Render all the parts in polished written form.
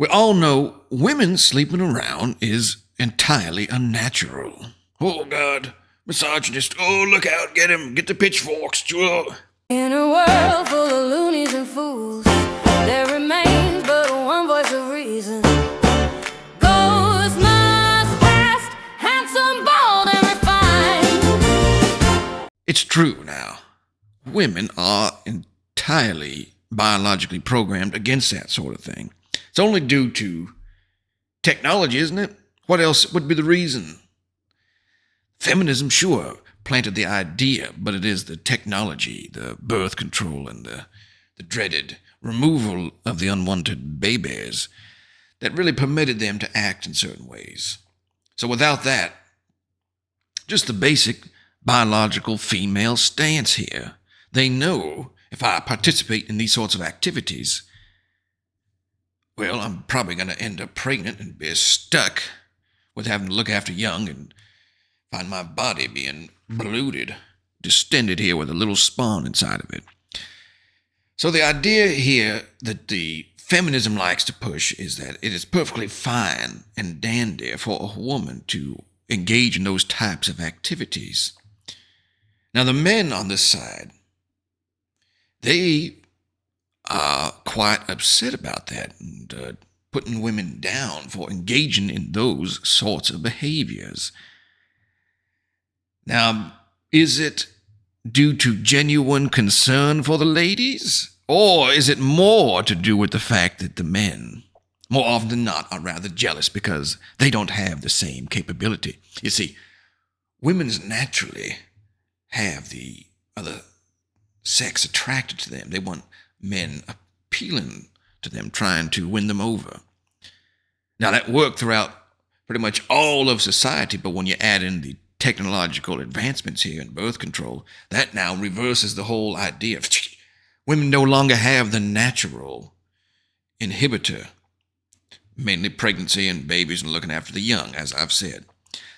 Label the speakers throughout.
Speaker 1: We all know women sleeping around is entirely unnatural. Oh, God. Misogynist. Oh, look out. Get him. Get the pitchforks. Oh.
Speaker 2: In a world full of loonies and fools, there remains but one voice of reason. Ghost must past, handsome, bold, and refined.
Speaker 1: It's true now. Women are entirely biologically programmed against that sort of thing. It's only due to technology, isn't it? What else would be the reason? Feminism, sure, planted the idea, but it is the technology, the birth control, and the dreaded removal of the unwanted babies that really permitted them to act in certain ways. So without that, just the basic biological female stance here. They know if I participate in these sorts of activities, well, I'm probably going to end up pregnant and be stuck with having to look after young and find my body being bloated, distended here with a little spawn inside of it. So the idea here that the feminism likes to push is that it is perfectly fine and dandy for a woman to engage in those types of activities. Now, the men on this side, they are quite upset about that and putting women down for engaging in those sorts of behaviors. Now, is it due to genuine concern for the ladies? Or is it more to do with the fact that the men, more often than not, are rather jealous because they don't have the same capability? You see, women naturally have the other sex attracted to them. They want men appealing to them, trying to win them over. Now, that worked throughout pretty much all of society, but when you add in the technological advancements here in birth control, that now reverses the whole idea of women no longer have the natural inhibitor, mainly pregnancy and babies and looking after the young, as I've said.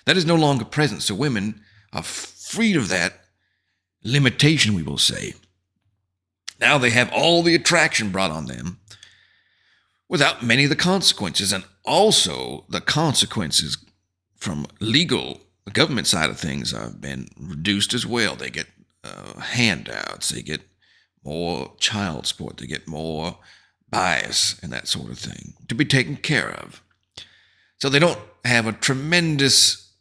Speaker 1: That is no longer present, so women are freed of that limitation, we will say. Now they have all the attraction brought on them without many of the consequences, and also the consequences from legal, the government side of things have been reduced as well. They get handouts, they get more child support, they get more bias and that sort of thing to be taken care of. So they don't have a tremendous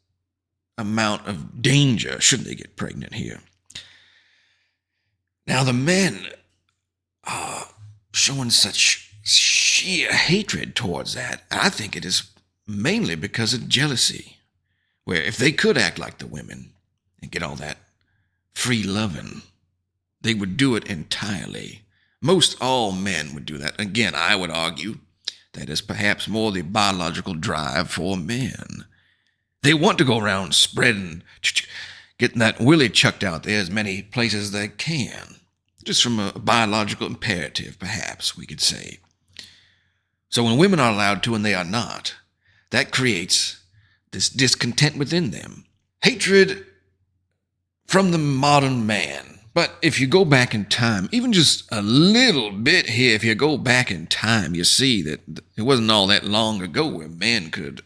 Speaker 1: amount of danger should they get pregnant here. Now the men are showing such sheer hatred towards that. I think it is mainly because of jealousy, where if they could act like the women and get all that free loving, they would do it entirely. Most all men would do that. Again, I would argue that is perhaps more the biological drive for men. They want to go around spreading, getting that willy chucked out there as many places as they can. Just from a biological imperative, perhaps, we could say. So when women are allowed to and they are not, that creates this discontent within them. Hatred from the modern man. But if you go back in time, even just a little bit here, if you go back in time, you see that it wasn't all that long ago where men could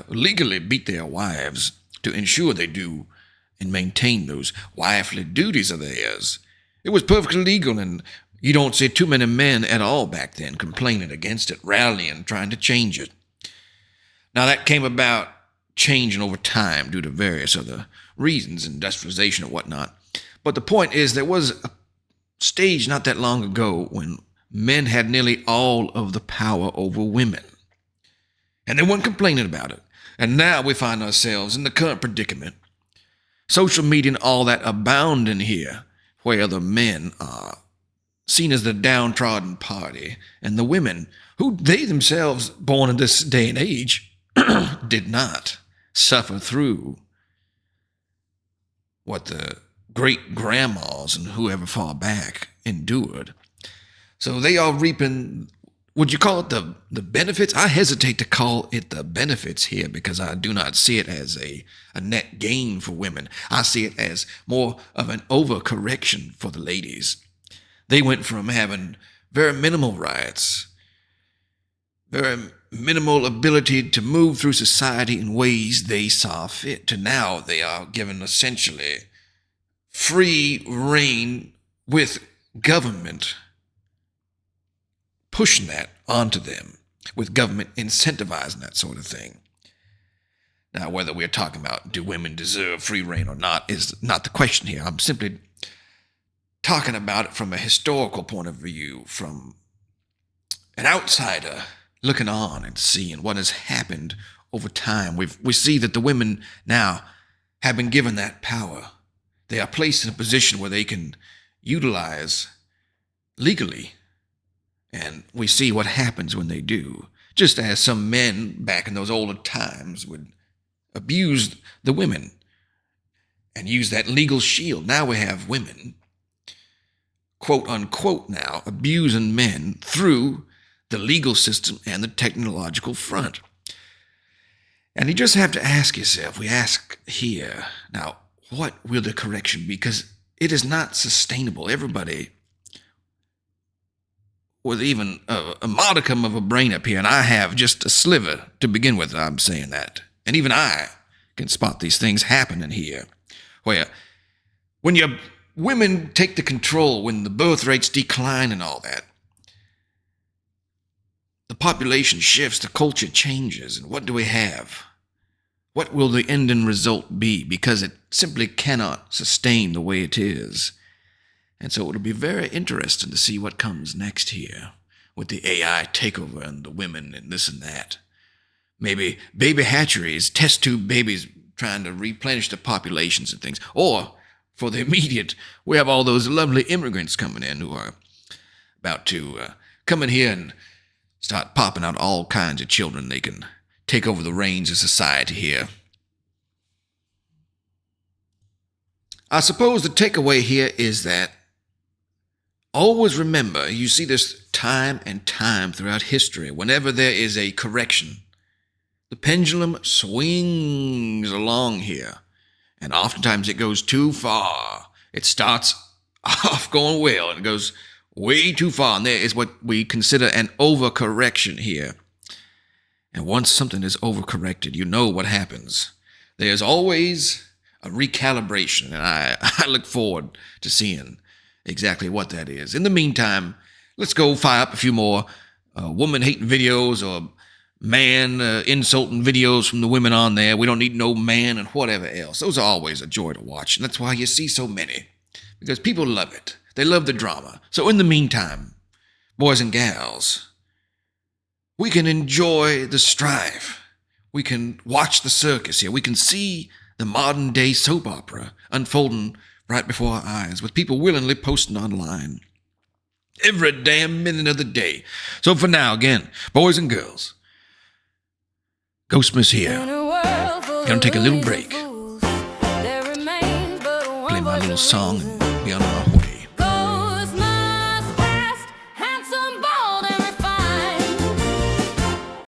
Speaker 1: legally beat their wives to ensure they do and maintain those wifely duties of theirs. It was perfectly legal, and you don't see too many men at all back then complaining against it, rallying, trying to change it. Now, that came about changing over time due to various other reasons, industrialization and whatnot. But the point is, there was a stage not that long ago when men had nearly all of the power over women. And they weren't complaining about it. And now we find ourselves in the current predicament. Social media and all that abound in here, where the men are seen as the downtrodden party, and the women, who they themselves, born in this day and age, did not suffer through what the great-grandmas and whoever far back endured. So they are reaping, would you call it the benefits? I hesitate to call it the benefits here because I do not see it as a net gain for women. I see it as more of an overcorrection for the ladies. They went from having very minimal rights, her minimal ability to move through society in ways they saw fit, to now they are given essentially free reign with government pushing that onto them, with government incentivizing that sort of thing. Now, whether we're talking about do women deserve free reign or not is not the question here. I'm simply talking about it from a historical point of view, from an outsider looking on and seeing what has happened over time. We see that the women now have been given that power. They are placed in a position where they can utilize legally, and we see what happens when they do. Just as some men back in those older times would abuse the women and use that legal shield. Now we have women, quote unquote now, abusing men through the legal system and the technological front. And you just have to ask yourself, we ask here, now, what will the correction be? Because it is not sustainable. Everybody with even a modicum of a brain up here, and I have just a sliver to begin with, I'm saying that. And even I can spot these things happening here, where when your women take the control, when the birth rates decline and all that, the population shifts, the culture changes, and what do we have? What will the ending result be? Because it simply cannot sustain the way it is. And so it'll be very interesting to see what comes next here with the AI takeover and the women and this and that. Maybe baby hatcheries, test tube babies trying to replenish the populations and things. Or, for the immediate, we have all those lovely immigrants coming in who are about to come in here and start popping out all kinds of children. They can take over the reins of society here. I suppose the takeaway here is that always remember, you see this time and time throughout history, whenever there is a correction, the pendulum swings along here, and oftentimes it goes too far. It starts off going well, and it goes way too far, and there is what we consider an overcorrection here. And once something is overcorrected, you know what happens. There's always a recalibration, and I look forward to seeing exactly what that is. In the meantime, let's go fire up a few more woman-hating videos or man-insulting videos from the women on there. We don't need no man and whatever else. Those are always a joy to watch, and that's why you see so many, because people love it. They love the drama. So in the meantime, boys and gals, we can enjoy the strife. We can watch the circus here. We can see the modern-day soap opera unfolding right before our eyes, with people willingly posting online every damn minute of the day. So for now, again, boys and girls, Ghostmas here. Gonna take a little break, play my little song, and be on our way.